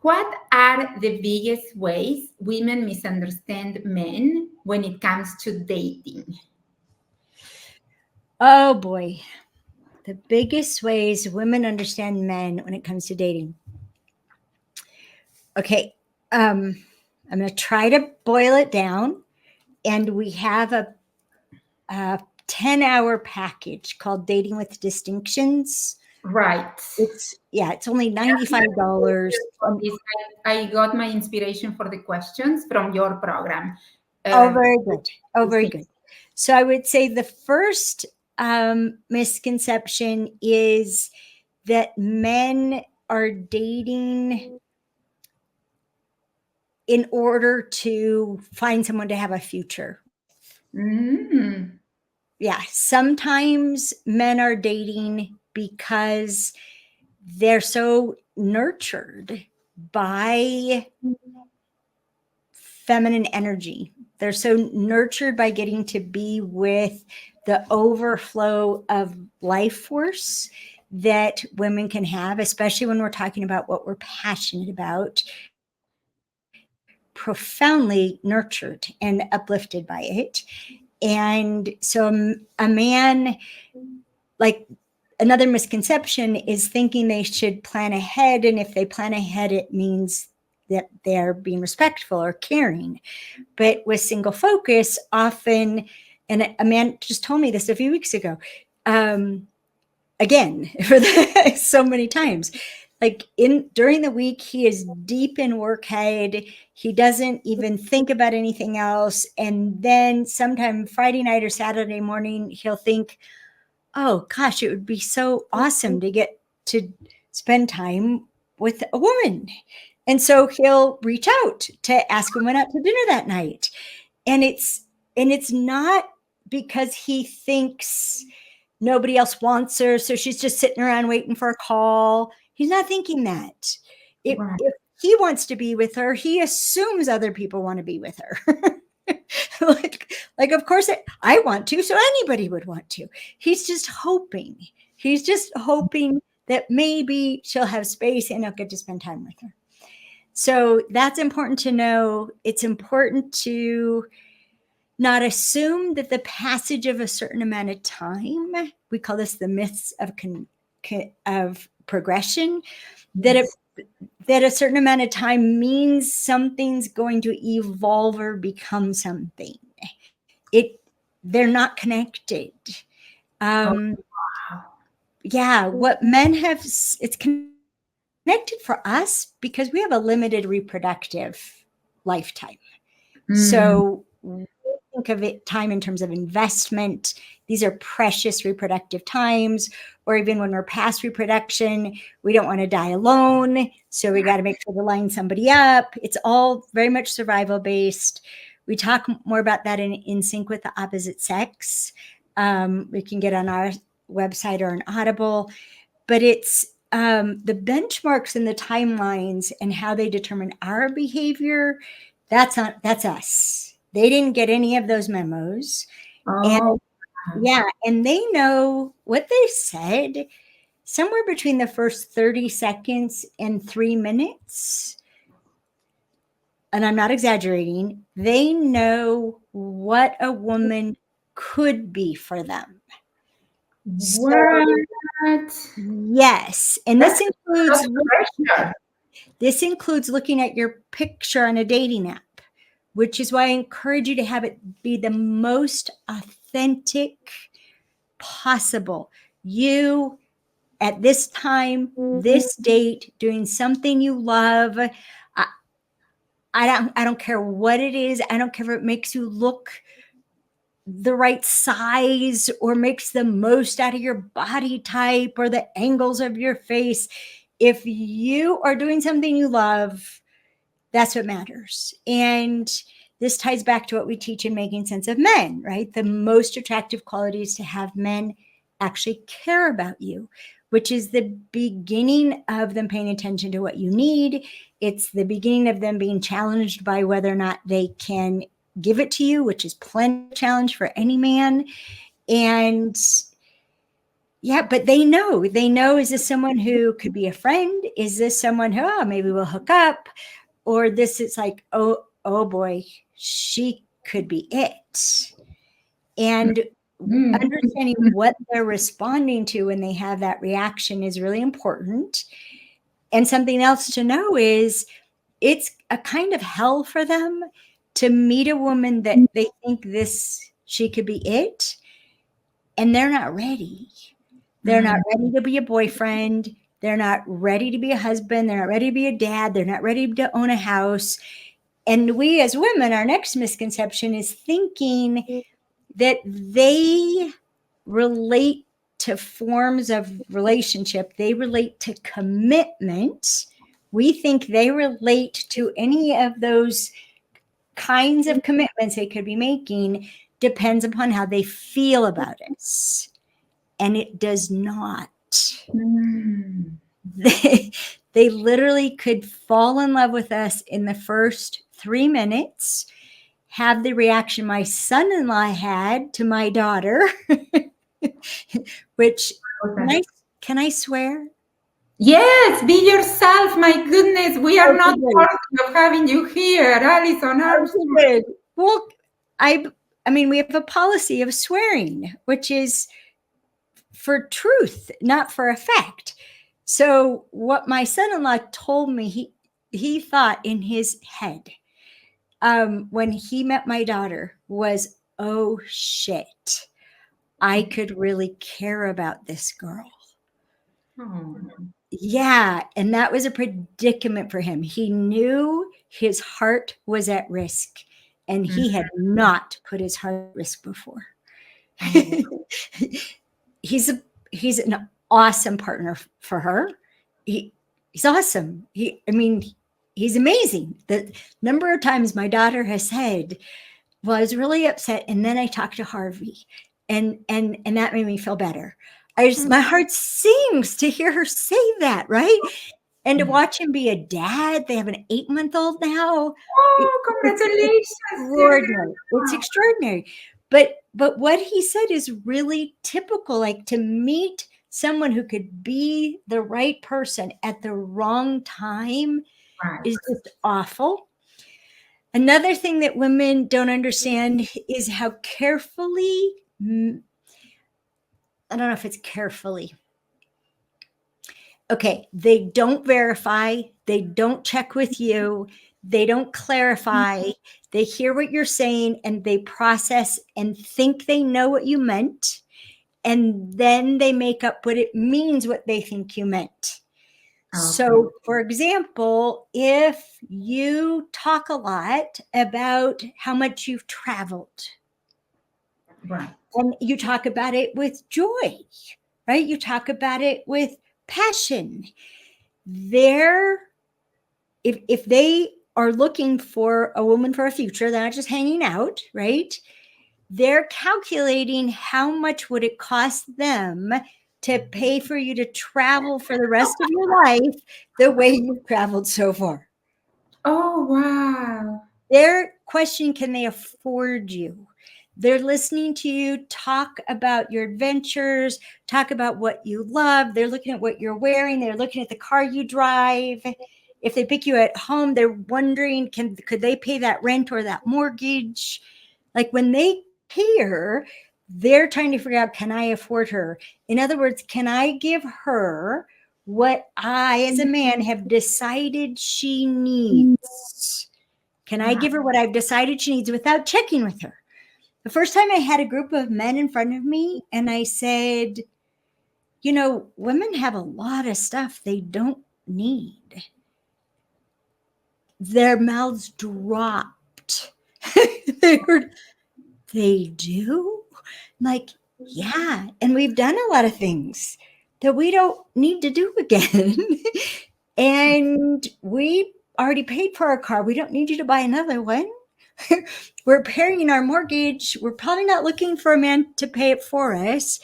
What are the biggest ways women misunderstand men when it comes to dating? Oh boy. The biggest ways women understand men when it comes to dating. Okay. I'm going to try to boil it down. And we have a 10-hour package called Dating with Distinctions. Right. It's only $95. I got my inspiration for the questions from your program. Oh, very good. Oh, very good. So I would say the first misconception is that men are dating in order to find someone to have a future. Mm. Yeah, sometimes men are dating because they're so nurtured by feminine energy. They're so nurtured by getting to be with the overflow of life force that women can have, especially when we're talking about what we're passionate about, profoundly nurtured and uplifted by it. And so a man, like, another misconception is thinking they should plan ahead. And if they plan ahead, it means that they're being respectful or caring. But with single focus, often, and a man just told me this a few weeks ago, again, for so many times, like during the week, he is deep in work head. He doesn't even think about anything else. And then sometime Friday night or Saturday morning, he'll think, oh gosh, it would be so awesome to get to spend time with a woman. And so he'll reach out to ask women out to dinner that night. And it's not because he thinks nobody else wants her, so she's just sitting around waiting for a call. He's not thinking that. If he wants to be with her, he assumes other people want to be with her. like of course I want to, so anybody would want to. He's just hoping that maybe she'll have space and I'll get to spend time with her. So that's important to know. It's important to not assume that the passage of a certain amount of time, we call this the myths of progression, yes, that a certain amount of time means something's going to evolve or become something. They're not connected. Yeah, what men have, it's connected for us because we have a limited reproductive lifetime. So we think of it time in terms of investment. These are precious reproductive times, or even when we're past reproduction, we don't want to die alone. So we got to make sure we're lining somebody up. It's all very much survival based. We talk more about that in Sync with the Opposite Sex. We can get on our website or an Audible, but it's the benchmarks and the timelines and how they determine our behavior. That's us. They didn't get any of those memos. And they know what they said somewhere between the first 30 seconds and 3 minutes. And I'm not exaggerating. They know what a woman could be for them. What? Yes. And this includes looking at your picture on a dating app, which is why I encourage you to have it be the most authentic possible. You at this time, this date, doing something you love. I don't care what it is. I don't care if it makes you look the right size or makes the most out of your body type or the angles of your face. If you are doing something you love, that's what matters. And this ties back to what we teach in Making Sense of Men, right? The most attractive quality is to have men actually care about you, which is the beginning of them paying attention to what you need. It's the beginning of them being challenged by whether or not they can give it to you, which is plenty of challenge for any man. And Yeah, but they know, is this someone who could be a friend? Is this someone who, oh, maybe we'll hook up? Or this is like, oh boy, she could be it. And understanding what they're responding to when they have that reaction is really important. And something else to know is it's a kind of hell for them to meet a woman that they think she could be it, and they're not ready. They're not ready to be a boyfriend. They're not ready to be a husband. They're not ready to be a dad. They're not ready to own a house. And we as women, our next misconception is thinking that they relate to forms of relationship. They relate to commitment. We think they relate to any of those kinds of commitments they could be making, depends upon how they feel about it. And it does not. They literally could fall in love with us in the first 3 minutes, have the reaction my son-in-law had to my daughter, which, can I swear? Yes, be yourself. My goodness, we are not worthy of having you here, Alison Armstrong. Well, I mean, we have a policy of swearing, which is for truth, not for effect. So what my son-in-law told me, he thought in his head when he met my daughter was, oh shit, I could really care about this girl. Oh. Yeah. And that was a predicament for him. He knew his heart was at risk, and he had not put his heart at risk before. He's an awesome partner for her. He's awesome. He's amazing. The number of times my daughter has said, well, I was really upset, and then I talked to Harvey, and that made me feel better. My heart sings to hear her say that, right? And to watch him be a dad. They have an 8-month-old now. Oh, congratulations. It's extraordinary. But what he said is really typical, like to meet someone who could be the right person at the wrong time is just awful. Another thing that women don't understand is how carefully, I don't know if it's carefully. Okay, they don't verify, they don't check with you, they don't clarify, they hear what you're saying and they process and think they know what you meant, and then they make up what it means, what they think you meant. Okay. So, for example, if you talk a lot about how much you've traveled, right, and you talk about it with joy, right? You talk about it with passion. If they are looking for a woman for a future, they're not just hanging out, right? They're calculating how much would it cost them to pay for you to travel for the rest of your life the way you've traveled so far. Oh, wow. They're questioning, can they afford you? They're listening to you talk about your adventures, talk about what you love. They're looking at what you're wearing. They're looking at the car you drive. If they pick you at home, they're wondering, could they pay that rent or that mortgage? Like when they care, they're trying to figure out, can I afford her? In other words, can I give her what I, as a man, have decided she needs? Can I give her what I've decided she needs without checking with her? The first time I had a group of men in front of me and I said, you know, women have a lot of stuff they don't need. Their mouths dropped. They do? I'm like, yeah. And we've done a lot of things that we don't need to do again. And we already paid for our car. We don't need you to buy another one. We're paying our mortgage. We're probably not looking for a man to pay it for us.